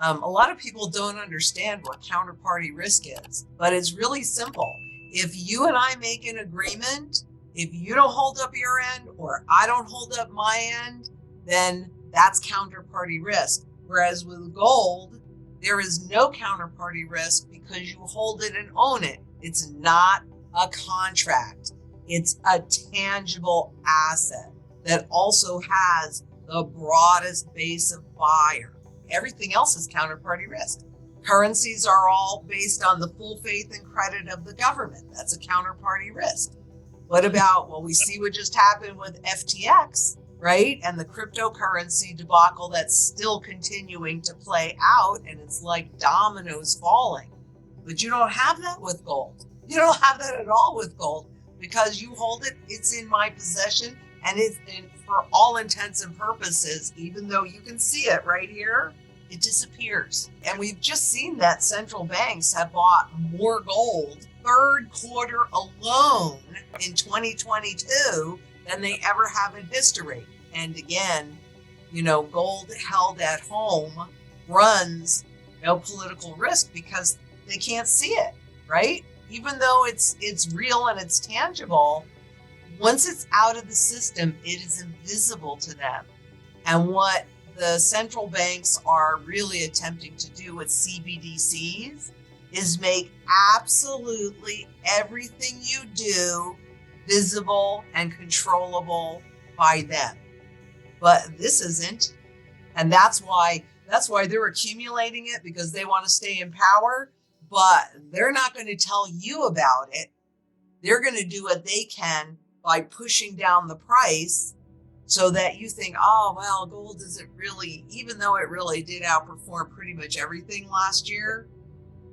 A lot of people don't understand what counterparty risk is, but it's really simple. If you and I make an agreement, if you don't hold up your end or I don't hold up my end, then that's counterparty risk. Whereas with gold, there is no counterparty risk because you hold it and own it. It's not a contract. It's a tangible asset that also has the broadest base of buyer. Everything else is counterparty risk. Currencies are all based on the full faith and credit of the government. That's a counterparty risk. What about, well, we see what just happened with FTX, right? And the cryptocurrency debacle that's still continuing to play out, and it's like dominoes falling. But you don't have that with gold. You don't have that at all with gold because you hold it, it's in my possession, and it's in, for all intents and purposes, even though you can see it right here, it disappears. And we've just seen that central banks have bought more gold third quarter alone in 2022 than they ever have in history. And again, gold held at home runs no political risk because they can't see it, right? Even though it's real and it's tangible, once it's out of the system, it is invisible to them. And what the central banks are really attempting to do with CBDCs is make absolutely everything you do visible and controllable by them. But this isn't. And that's why they're accumulating it, because they want to stay in power, but they're not going to tell you about it. They're going to do what they can by pushing down the price so that you think, oh, well, gold isn't really, even though it really did outperform pretty much everything last year.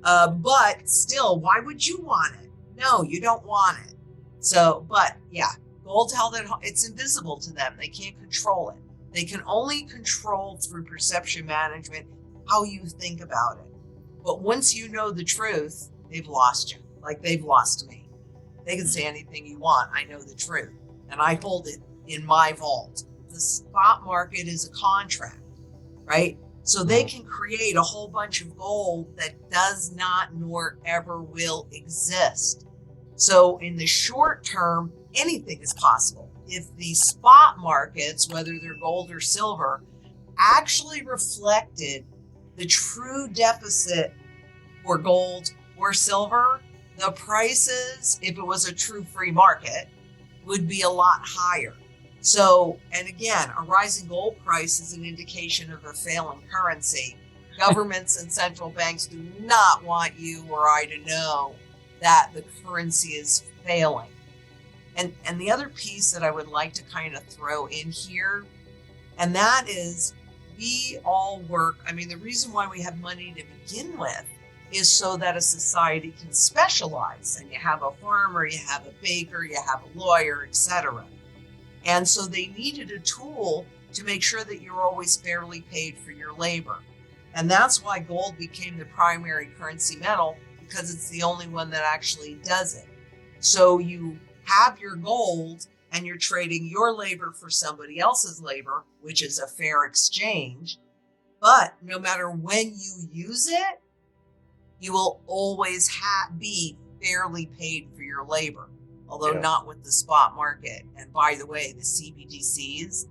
But still, why would you want it? No, you don't want it. So, but yeah, gold held at home, it's invisible to them. They can't control it. They can only control through perception management how you think about it. But once you know the truth, they've lost you. Like they've lost me. They can say anything you want. I know the truth. And I hold it in my vault. The spot market is a contract, right? So they can create a whole bunch of gold that does not nor ever will exist. So in the short term, anything is possible. If the spot markets, whether they're gold or silver, actually reflected the true deficit for gold or silver, the prices, if it was a true free market, would be a lot higher. So, and again, a rising gold price is an indication of a failing currency. Governments and central banks do not want you or I to know that the currency is failing. And the other piece that I would like to kind of throw in here, and that is we all work. I mean, the reason why we have money to begin with is so that a society can specialize. And you have a farmer, you have a baker, you have a lawyer, etc. And so they needed a tool to make sure that you're always fairly paid for your labor. And that's why gold became the primary currency metal, because it's the only one that actually does it. So you have your gold and you're trading your labor for somebody else's labor, which is a fair exchange. But no matter when you use it, you will always be fairly paid for your labor, although not with the spot market. And by the way, the CBDCs,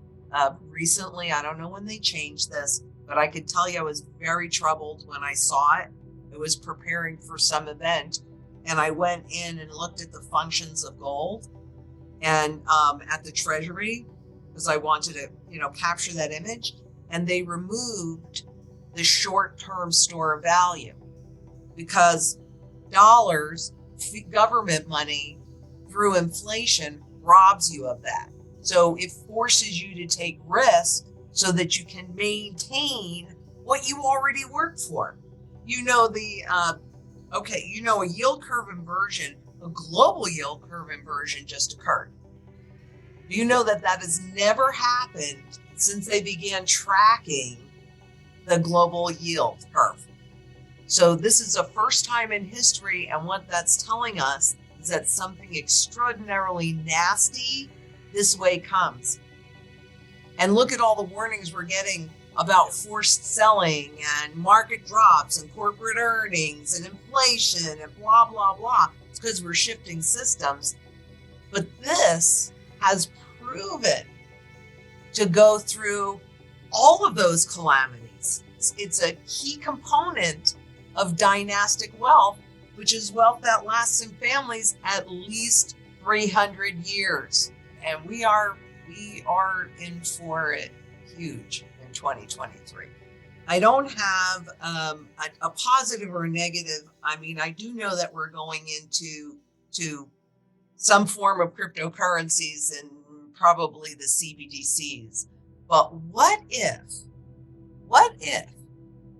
recently, I don't know when they changed this, but I could tell you I was very troubled when I saw it. I was preparing for some event and I went in and looked at the functions of gold and at the treasury, because I wanted to, capture that image. And they removed the short-term store of value, because dollars, government money, through inflation robs you of that. So it forces you to take risk so that you can maintain what you already worked for. A yield curve inversion, a global yield curve inversion just occurred. Do you know that has never happened since they began tracking the global yield curve? So this is a first time in history, and what that's telling us is that something extraordinarily nasty this way comes. And look at all the warnings we're getting about forced selling and market drops and corporate earnings and inflation and blah, blah, blah. It's because we're shifting systems. But this has proven to go through all of those calamities. It's a key component of dynastic wealth, which is wealth that lasts in families at least 300 years. And we are in for it huge in 2023. I don't have a positive or a negative. I mean, I do know that we're going into some form of cryptocurrencies and probably the CBDCs. But what if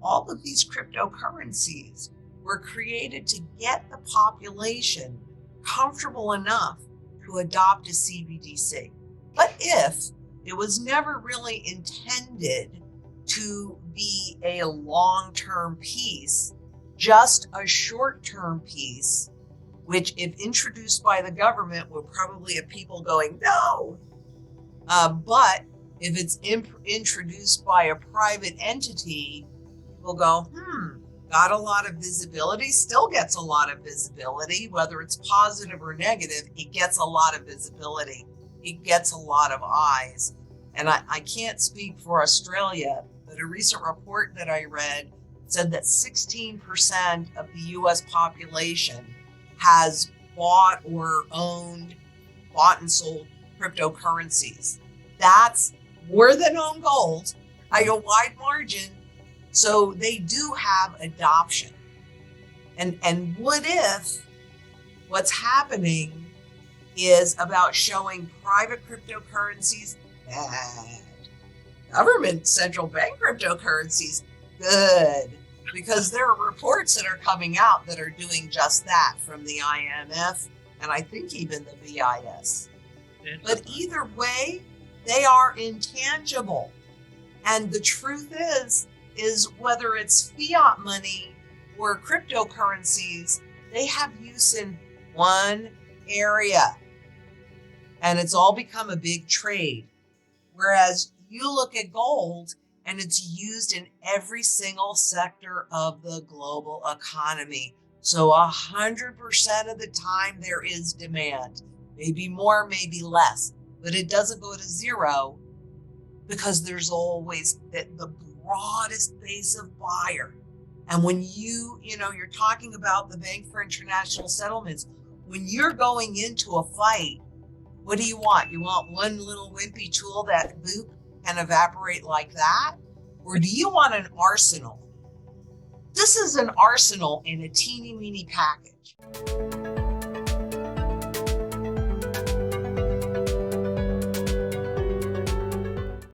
all of these cryptocurrencies were created to get the population comfortable enough to adopt a CBDC? What if it was never really intended to be a long-term piece, just a short-term piece, which if introduced by the government would probably have people going, no. But if it's introduced by a private entity, people go, got a lot of visibility, still gets a lot of visibility, whether it's positive or negative, it gets a lot of visibility. It gets a lot of eyes. And I can't speak for Australia, but a recent report that I read said that 16% of the US population has bought and sold cryptocurrencies. That's more than on gold by a wide margin. So they do have adoption. And what if what's happening is about showing private cryptocurrencies bad, government central bank cryptocurrencies good, because there are reports that are coming out that are doing just that from the IMF and I think even the BIS. But either way, they are intangible. And the truth is whether it's fiat money or cryptocurrencies, they have use in one area. And it's all become a big trade. Whereas you look at gold and it's used in every single sector of the global economy. So 100% of the time there is demand, maybe more, maybe less, but it doesn't go to zero because there's always the broadest base of buyer. And when you're talking about the Bank for International Settlements, when you're going into a fight, what do you want? You want one little wimpy tool that boop can evaporate like that? Or do you want an arsenal? This is an arsenal in a teeny weeny package.